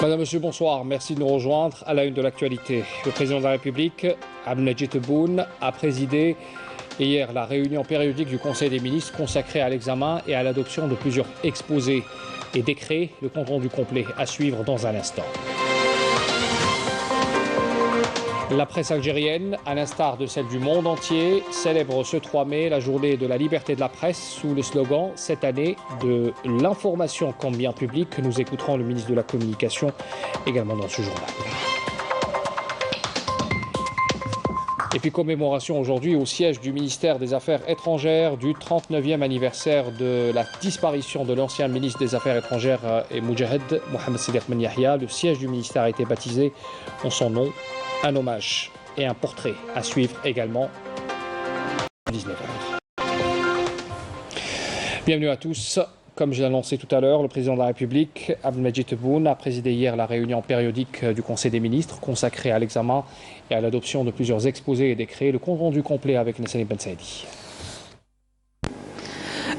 Madame, Monsieur, bonsoir. Merci de nous rejoindre à la une de l'actualité. Le président de la République, Abdelmadjid Tebboune, a présidé hier la réunion périodique du Conseil des ministres consacrée à l'examen et à l'adoption de plusieurs exposés et décrets. Le compte rendu complet à suivre dans un instant. La presse algérienne, à l'instar de celle du monde entier, célèbre ce 3 mai la journée de la liberté de la presse sous le slogan cette année de l'information comme bien public. Nous écouterons le ministre de la Communication également dans ce journal. Et puis commémoration aujourd'hui au siège du ministère des Affaires étrangères du 39e anniversaire de la disparition de l'ancien ministre des Affaires étrangères et Moudjahed, Mohamed Sidi Ahmed Yahya. Le siège du ministère a été baptisé en son nom. Un hommage et un portrait à suivre également à 19h. Bienvenue à tous. Comme je l'ai annoncé tout à l'heure, le président de la République, Abdelmadjid Tebboune, a présidé hier la réunion périodique du Conseil des ministres consacrée à l'examen et à l'adoption de plusieurs exposés et décrets. Le compte rendu complet avec Nassani Ben Saïdi.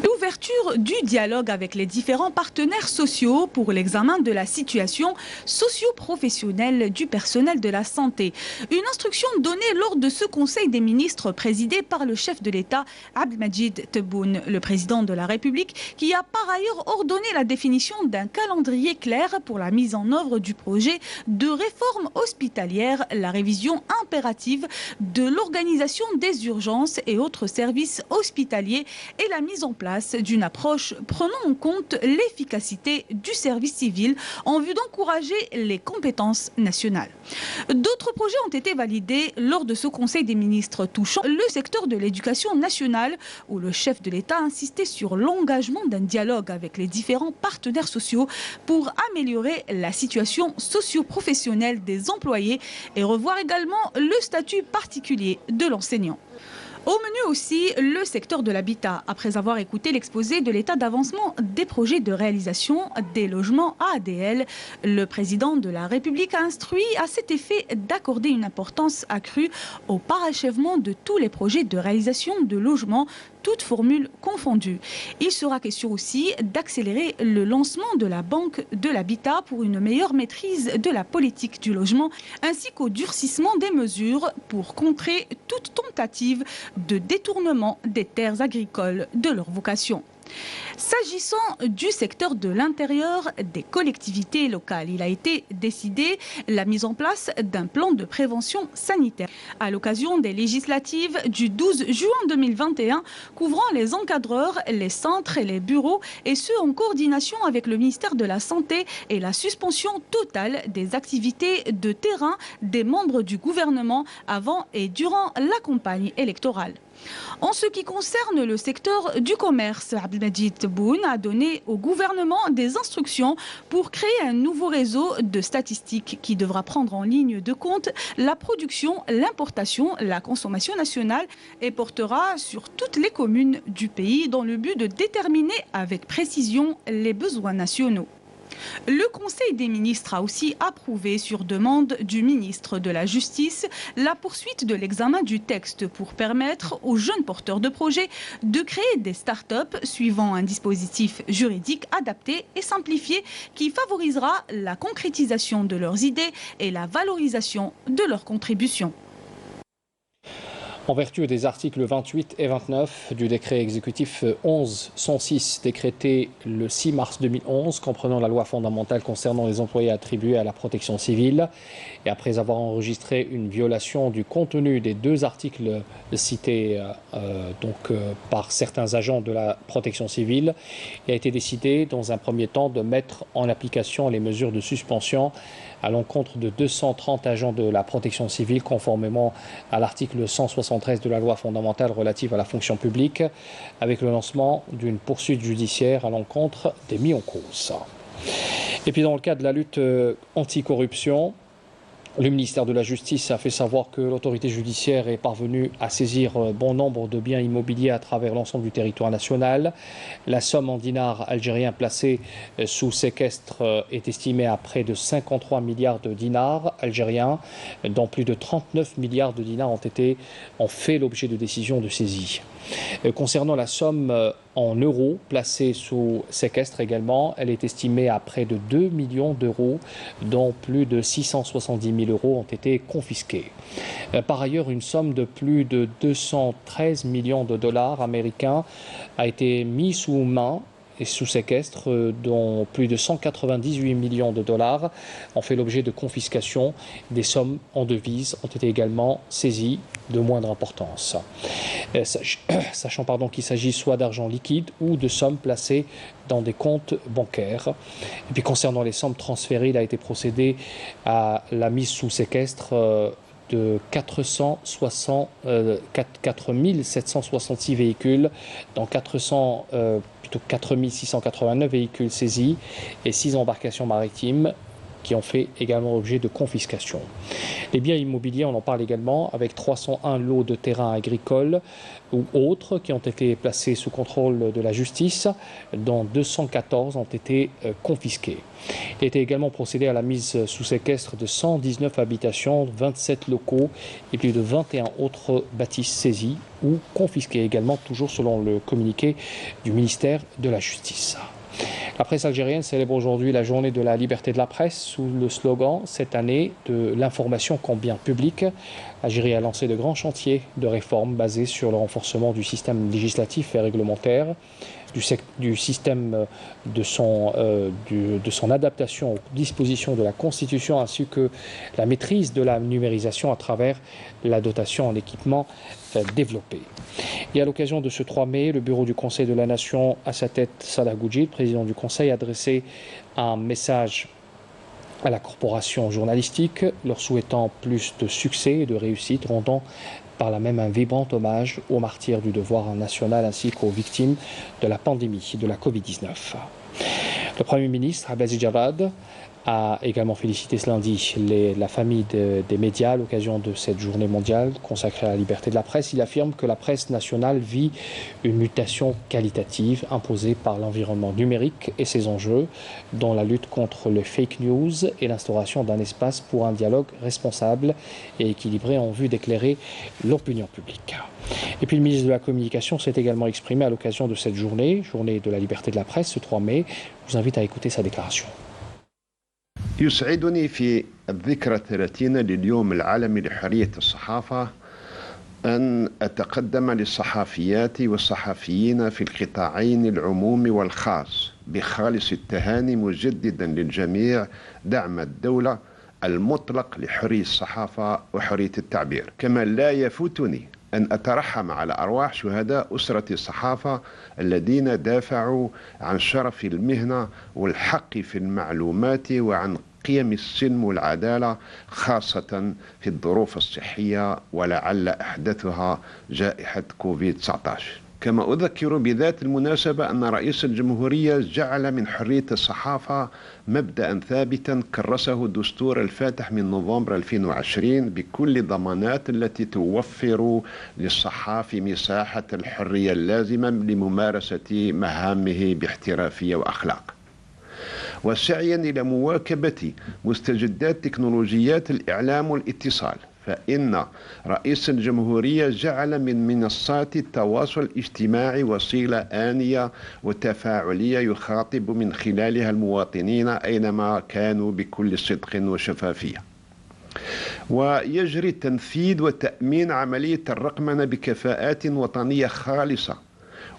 L'ouverture du dialogue avec les différents partenaires sociaux pour l'examen de la situation socio-professionnelle du personnel de la santé. Une instruction donnée lors de ce Conseil des ministres présidé par le chef de l'État, Abdelmadjid Tebboune, le président de la République, qui a par ailleurs ordonné la définition d'un calendrier clair pour la mise en œuvre du projet de réforme hospitalière, la révision impérative de l'organisation des urgences et autres services hospitaliers et la mise en place d'une approche prenant en compte l'efficacité du service civil en vue d'encourager les compétences nationales. D'autres projets ont été validés lors de ce Conseil des ministres touchant le secteur de l'éducation nationale où le chef de l'État a insisté sur l'engagement d'un dialogue avec les différents partenaires sociaux pour améliorer la situation socio-professionnelle des employés et revoir également le statut particulier de l'enseignant. Au menu aussi, le secteur de l'habitat, après avoir écouté l'exposé de l'état d'avancement des projets de réalisation des logements ADL. Le président de la République a instruit à cet effet d'accorder une importance accrue au parachèvement de tous les projets de réalisation de logements, toutes formules confondues. Il sera question aussi d'accélérer le lancement de la Banque de l'habitat pour une meilleure maîtrise de la politique du logement, ainsi qu'au durcissement des mesures pour contrer toute tentative de détournement des terres agricoles de leur vocation. S'agissant du secteur de l'intérieur des collectivités locales, il a été décidé la mise en place d'un plan de prévention sanitaire à l'occasion des législatives du 12 juin 2021 couvrant les encadreurs, les centres et les bureaux et ce en coordination avec le ministère de la Santé et la suspension totale des activités de terrain des membres du gouvernement avant et durant la campagne électorale. En ce qui concerne le secteur du commerce, Abdelmadjid Tebboune a donné au gouvernement des instructions pour créer un nouveau réseau de statistiques qui devra prendre en ligne de compte la production, l'importation, la consommation nationale et portera sur toutes les communes du pays dans le but de déterminer avec précision les besoins nationaux. Le Conseil des ministres a aussi approuvé sur demande du ministre de la Justice la poursuite de l'examen du texte pour permettre aux jeunes porteurs de projets de créer des start-up suivant un dispositif juridique adapté et simplifié qui favorisera la concrétisation de leurs idées et la valorisation de leurs contributions. En vertu des articles 28 et 29 du décret exécutif 11-106 décrété le 6 mars 2011 comprenant la loi fondamentale concernant les employés attribués à la protection civile et après avoir enregistré une violation du contenu des deux articles cités par certains agents de la protection civile, il a été décidé dans un premier temps de mettre en application les mesures de suspension à l'encontre de 230 agents de la protection civile conformément à l'article 173 de la loi fondamentale relative à la fonction publique avec le lancement d'une poursuite judiciaire à l'encontre des mis en cause. Et puis dans le cadre de la lutte anticorruption, le ministère de la Justice a fait savoir que l'autorité judiciaire est parvenue à saisir bon nombre de biens immobiliers à travers l'ensemble du territoire national. La somme en dinars algériens placée sous séquestre est estimée à près de 53 milliards de dinars algériens, dont plus de 39 milliards de dinars ont fait l'objet de décisions de saisie. Concernant la somme en euros placés sous séquestre également. Elle est estimée à près de 2 millions d'euros, dont plus de 670 000 euros ont été confisqués. Par ailleurs, une somme de plus de 213 millions de dollars américains a été mise sous main et sous séquestre, dont plus de 198 millions de dollars ont fait l'objet de confiscation. Des sommes en devises ont été également saisies de moindre importance. Sachant qu'il s'agit soit d'argent liquide ou de sommes placées dans des comptes bancaires. Et puis concernant les sommes transférées, il a été procédé à la mise sous séquestre de 4 766 véhicules, dont 4 689 véhicules saisis et 6 embarcations maritimes qui ont fait également objet de confiscation. Les biens immobiliers, on en parle également, avec 301 lots de terrains agricoles ou autres qui ont été placés sous contrôle de la justice, dont 214 ont été confisqués. Il a été également procédé à la mise sous séquestre de 119 habitations, 27 locaux et plus de 21 autres bâtisses saisies ou confisquées également, toujours selon le communiqué du ministère de la Justice. La presse algérienne célèbre aujourd'hui la journée de la liberté de la presse sous le slogan cette année de l'information comme bien public. L'Algérie a lancé de grands chantiers de réformes basés sur le renforcement du système législatif et réglementaire, du système de son adaptation aux dispositions de la Constitution ainsi que la maîtrise de la numérisation à travers la dotation en équipement développé. Et à l'occasion de ce 3 mai, le bureau du Conseil de la Nation, à sa tête Salah Goudjid, président du Conseil, a adressé un message à la corporation journalistique, leur souhaitant plus de succès et de réussite, rendant par là même un vibrant hommage aux martyrs du devoir national ainsi qu'aux victimes de la pandémie de la Covid-19. Le Premier ministre, Abdelaziz Jarrad, a également félicité ce lundi la famille des médias à l'occasion de cette journée mondiale consacrée à la liberté de la presse. Il affirme que la presse nationale vit une mutation qualitative imposée par l'environnement numérique et ses enjeux, dont la lutte contre les fake news et l'instauration d'un espace pour un dialogue responsable et équilibré en vue d'éclairer l'opinion publique. Et puis le ministre de la Communication s'est également exprimé à l'occasion de cette journée de la liberté de la presse, ce 3 mai. Je vous invite à écouter sa déclaration. يسعدني في الذكرى 30 لليوم العالمي لحرية الصحافة أن أتقدم للصحافيات والصحفيين في القطاعين العمومي والخاص بخالص التهاني مجددا للجميع دعم الدولة المطلق لحرية الصحافة وحرية التعبير. كما لا يفوتني أن أترحم على أرواح شهداء أسرة الصحافة الذين دافعوا عن شرف المهنة والحق في المعلومات وعن قيم السلم والعدالة خاصة في الظروف الصحية ولعل أحدثها جائحة كوفيد-19. كما أذكر بذات المناسبة أن رئيس الجمهورية جعل من حرية الصحافة مبدأ ثابتا كرسه دستور الفاتح من نوفمبر 2020 بكل الضمانات التي توفر للصحافي مساحة الحرية اللازمة لممارسة مهامه باحترافية وأخلاق. وسعيا إلى مواكبة مستجدات تكنولوجيات الإعلام والاتصال، فإن رئيس الجمهورية جعل من منصات التواصل الاجتماعي وسيلة آنية وتفاعلية يخاطب من خلالها المواطنين أينما كانوا بكل صدق وشفافية. ويجري تنفيذ وتأمين عملية الرقمنة بكفاءات وطنية خالصة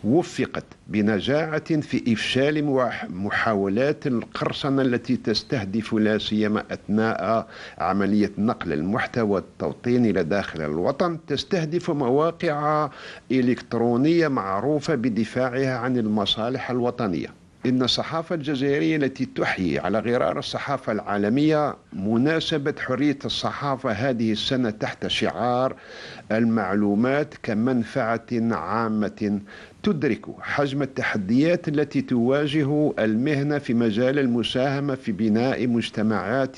وفقت بنجاعة في إفشال محاولات القرصنة التي تستهدف لا سيما أثناء عملية نقل المحتوى التوطيني إلى داخل الوطن، تستهدف مواقع إلكترونية معروفة بدفاعها عن المصالح الوطنية. إن الصحافة الجزائرية التي تحيي على غرار الصحافة العالمية مناسبة حرية الصحافة هذه السنة تحت شعار المعلومات كمنفعة عامة تدرك حجم التحديات التي تواجه المهنة في مجال المساهمة في بناء مجتمعات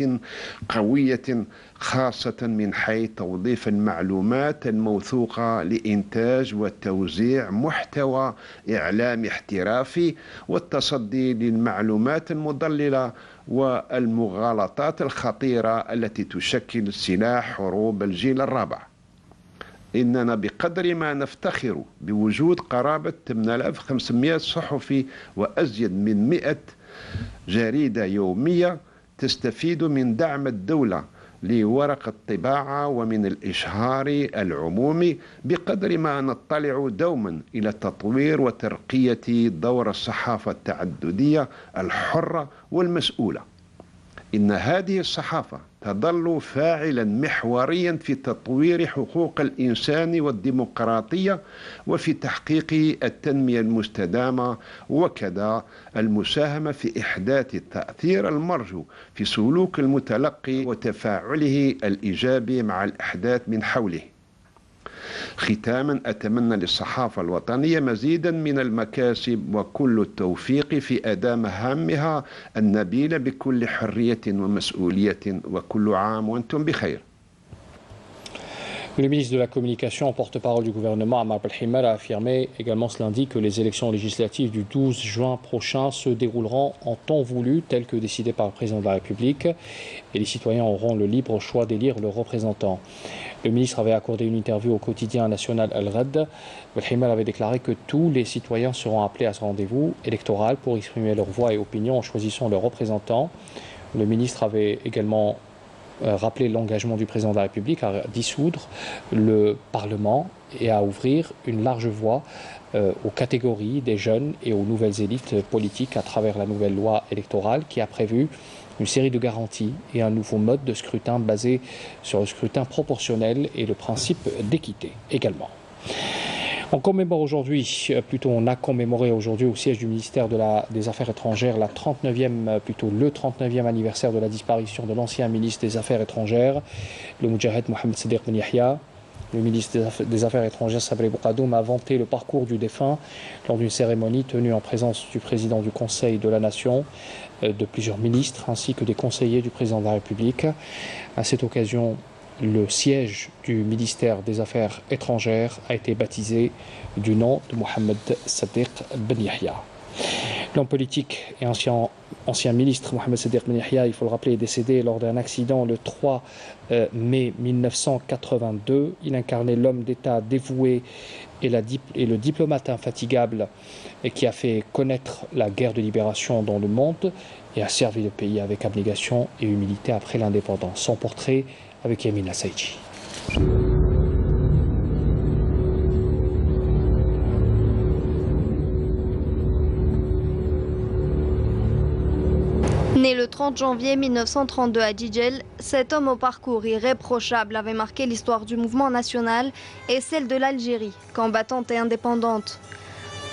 قوية خاصة من حيث توظيف المعلومات الموثوقة لإنتاج وتوزيع محتوى إعلامي احترافي والتصدي للمعلومات المضللة والمغالطات الخطيرة التي تشكل سلاح حروب الجيل الرابع. إننا بقدر ما نفتخر بوجود قرابة 8500 صحفي وأزيد من 100 جريدة يومية تستفيد من دعم الدولة لورق الطباعة ومن الإشهار العمومي، بقدر ما نطلع دوما إلى تطوير وترقية دور الصحافة التعددية الحرة والمسؤولة. إن هذه الصحافة تظل فاعلا محوريا في تطوير حقوق الإنسان والديمقراطية وفي تحقيق التنمية المستدامة، وكذا المساهمة في إحداث التأثير المرجو في سلوك المتلقي وتفاعله الإيجابي مع الأحداث من حوله. ختاما، أتمنى للصحافة الوطنية مزيدا من المكاسب وكل التوفيق في أداء مهامها النبيلة بكل حرية ومسؤولية، وكل عام وأنتم بخير. Le ministre de la Communication, porte-parole du gouvernement, Ammar Belhimer, a affirmé également ce lundi que les élections législatives du 12 juin prochain se dérouleront en temps voulu, tel que décidé par le président de la République, et les citoyens auront le libre choix d'élire leurs représentants. Le ministre avait accordé une interview au quotidien national Al-Ghad. Belhimer avait déclaré que tous les citoyens seront appelés à ce rendez-vous électoral pour exprimer leur voix et opinion en choisissant leurs représentants. Le ministre avait également rappeler l'engagement du président de la République à dissoudre le Parlement et à ouvrir une large voie aux catégories des jeunes et aux nouvelles élites politiques à travers la nouvelle loi électorale qui a prévu une série de garanties et un nouveau mode de scrutin basé sur le scrutin proportionnel et le principe d'équité également. On commémore aujourd'hui, plutôt on a commémoré aujourd'hui au siège du ministère des Affaires étrangères le 39e anniversaire de la disparition de l'ancien ministre des Affaires étrangères, le Moudjahid Mohamed Sadiq Ben Yahya. Le ministre des Affaires étrangères Sabri Boukadoum a vanté le parcours du défunt lors d'une cérémonie tenue en présence du président du Conseil de la Nation, de plusieurs ministres ainsi que des conseillers du président de la République. À cette occasion, le siège du ministère des Affaires étrangères a été baptisé du nom de Mohamed Sadiq Ben Yahya. L'homme politique et ancien ministre Mohamed Sadiq Ben Yahya, il faut le rappeler, est décédé lors d'un accident le 3 mai 1982. Il incarnait l'homme d'État dévoué et le diplomate infatigable qui a fait connaître la guerre de libération dans le monde et a servi le pays avec abnégation et humilité après l'indépendance. Son portrait avec Yamina Saïdji. Né le 30 janvier 1932 à Djidjel, cet homme au parcours irréprochable avait marqué l'histoire du mouvement national et celle de l'Algérie, combattante et indépendante.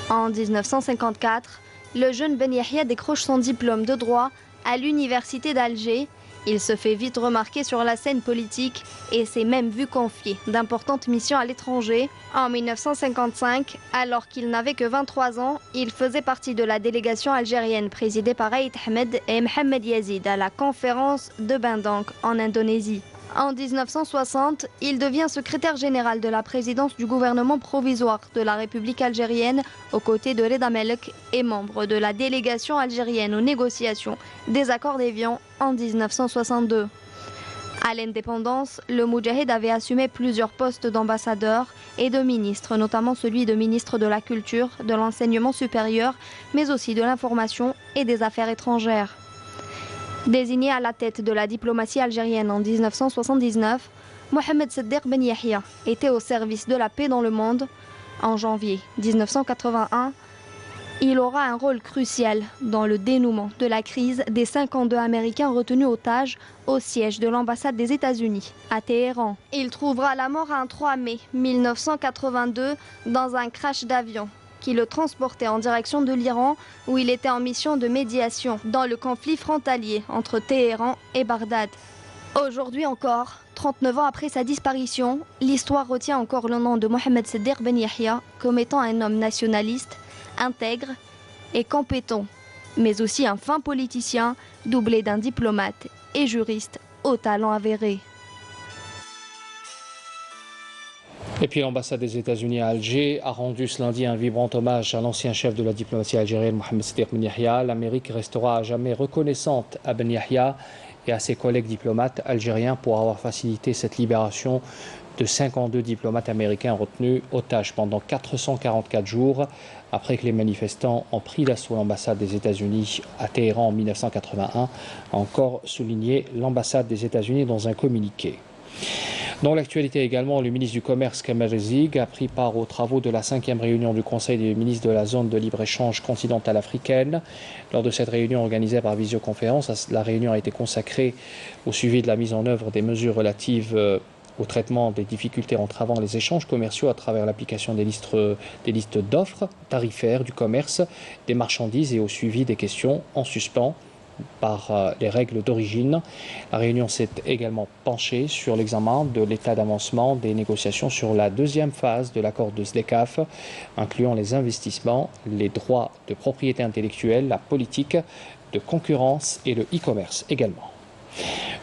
En 1954, le jeune Ben Yahya décroche son diplôme de droit à l'université d'Alger. Il se fait vite remarquer sur la scène politique et s'est même vu confier d'importantes missions à l'étranger. En 1955, alors qu'il n'avait que 23 ans, il faisait partie de la délégation algérienne présidée par Aït Ahmed et Mohamed Yazid à la conférence de Bandung en Indonésie. En 1960, il devient secrétaire général de la présidence du gouvernement provisoire de la République algérienne aux côtés de Reda Melek et membre de la délégation algérienne aux négociations des accords d'Évian en 1962. À l'indépendance, le Moudjahid avait assumé plusieurs postes d'ambassadeur et de ministre, notamment celui de ministre de la Culture, de l'Enseignement supérieur, mais aussi de l'Information et des Affaires étrangères. Désigné à la tête de la diplomatie algérienne en 1979, Mohamed Sadiq Ben Yahya était au service de la paix dans le monde. En janvier 1981, il aura un rôle crucial dans le dénouement de la crise des 52 Américains retenus otages au siège de l'ambassade des États-Unis à Téhéran. Il trouvera la mort un 3 mai 1982 dans un crash d'avion qui le transportait en direction de l'Iran, où il était en mission de médiation dans le conflit frontalier entre Téhéran et Bagdad. Aujourd'hui encore, 39 ans après sa disparition, l'histoire retient encore le nom de Mohamed Sadiq Ben Yahya comme étant un homme nationaliste, intègre et compétent, mais aussi un fin politicien, doublé d'un diplomate et juriste au talent avéré. Et puis l'ambassade des États-Unis à Alger a rendu ce lundi un vibrant hommage à l'ancien chef de la diplomatie algérienne, Mohamed Sadiq Ben Yahya. L'Amérique restera à jamais reconnaissante à Ben Yahya et à ses collègues diplomates algériens pour avoir facilité cette libération de 52 diplomates américains retenus otages pendant 444 jours après que les manifestants ont pris d'assaut l'ambassade des États-Unis à Téhéran en 1981, a encore souligné l'ambassade des États-Unis dans un communiqué. Dans l'actualité également, le ministre du Commerce, Kamal Rezig, a pris part aux travaux de la 5e réunion du Conseil des ministres de la zone de libre-échange continentale africaine. Lors de cette réunion organisée par visioconférence, la réunion a été consacrée au suivi de la mise en œuvre des mesures relatives au traitement des difficultés entravant les échanges commerciaux à travers l'application des listes d'offres tarifaires du commerce, des marchandises et au suivi des questions en suspens par les règles d'origine. La réunion s'est également penchée sur l'examen de l'état d'avancement des négociations sur la deuxième phase de l'accord de SDECAF, incluant les investissements, les droits de propriété intellectuelle, la politique de concurrence et le e-commerce également.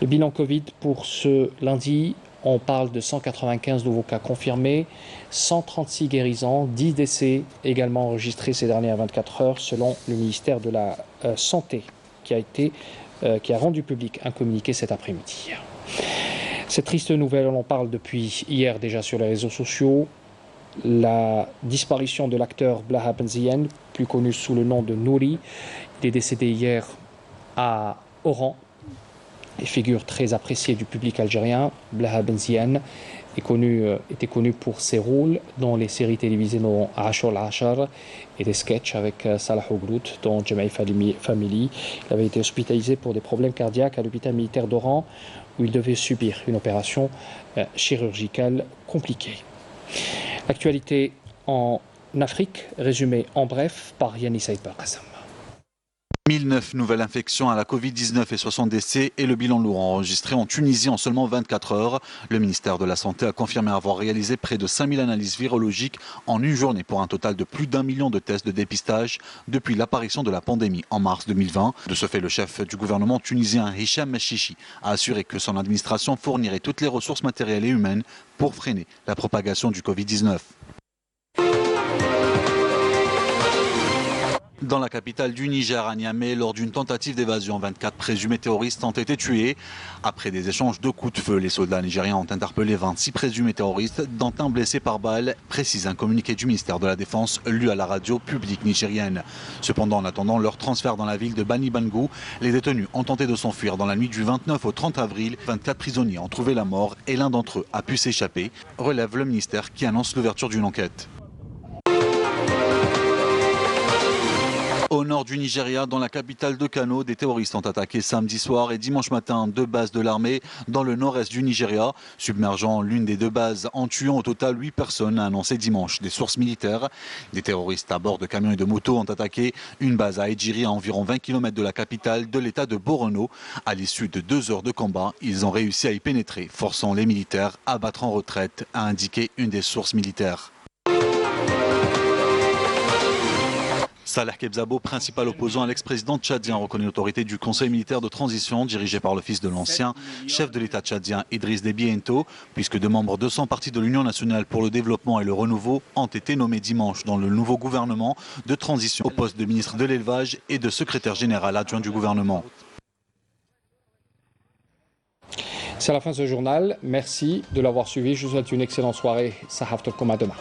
Le bilan Covid pour ce lundi, on parle de 195 nouveaux cas confirmés, 136 guérisons, 10 décès également enregistrés ces dernières 24 heures selon le ministère de la Santé qui a rendu public un communiqué cet après-midi. Cette triste nouvelle, on en parle depuis hier déjà sur les réseaux sociaux. La disparition de l'acteur Blaha Benzien, plus connu sous le nom de Nouri, il est décédé hier à Oran. Et figure très appréciée du public algérien, Blaha Benzien était connu pour ses rôles dans les séries télévisées dont Ashur al-Ashar et des sketchs avec Salah Ougrout dans Jamaï Family. Il avait été hospitalisé pour des problèmes cardiaques à l'hôpital militaire d'Oran où il devait subir une opération chirurgicale compliquée. L'actualité en Afrique, résumée en bref par Yannis Saïd Belkacem. 1009 nouvelles infections à la Covid-19 et 60 décès et le bilan lourd enregistré en Tunisie en seulement 24 heures. Le ministère de la Santé a confirmé avoir réalisé près de 5000 analyses virologiques en une journée pour un total de plus d'1 million de tests de dépistage depuis l'apparition de la pandémie en mars 2020. De ce fait, le chef du gouvernement tunisien Hicham Mechichi a assuré que son administration fournirait toutes les ressources matérielles et humaines pour freiner la propagation du Covid-19. Dans la capitale du Niger, à Niamey, lors d'une tentative d'évasion, 24 présumés terroristes ont été tués. Après des échanges de coups de feu, les soldats nigériens ont interpellé 26 présumés terroristes, dont un blessé par balle, précise un communiqué du ministère de la Défense lu à la radio publique nigérienne. Cependant, en attendant leur transfert dans la ville de Bani Bangou, les détenus ont tenté de s'enfuir dans la nuit du 29 au 30 avril. 24 prisonniers ont trouvé la mort et l'un d'entre eux a pu s'échapper, relève le ministère qui annonce l'ouverture d'une enquête. Au nord du Nigeria, dans la capitale de Kano, des terroristes ont attaqué samedi soir et dimanche matin 2 bases de l'armée dans le nord-est du Nigeria, submergeant l'une des 2 bases en tuant au total 8 personnes, a annoncé dimanche des sources militaires. Des terroristes à bord de camions et de motos ont attaqué une base à Ejiri, à environ 20 km de la capitale de l'état de Borno. À l'issue de 2 heures de combat, ils ont réussi à y pénétrer, forçant les militaires à battre en retraite, a indiqué une des sources militaires. Salah Kebzabo, principal opposant à l'ex-président tchadien, reconnaît l'autorité du Conseil militaire de transition dirigé par le fils de l'ancien chef de l'État tchadien Idriss Déby Itno, puisque 2 membres de son parti de l'Union nationale pour le développement et le renouveau ont été nommés dimanche dans le nouveau gouvernement de transition au poste de ministre de l'élevage et de secrétaire général adjoint du gouvernement. C'est la fin de ce journal. Merci de l'avoir suivi. Je vous souhaite une excellente soirée. Sahaf Tolkom à demain.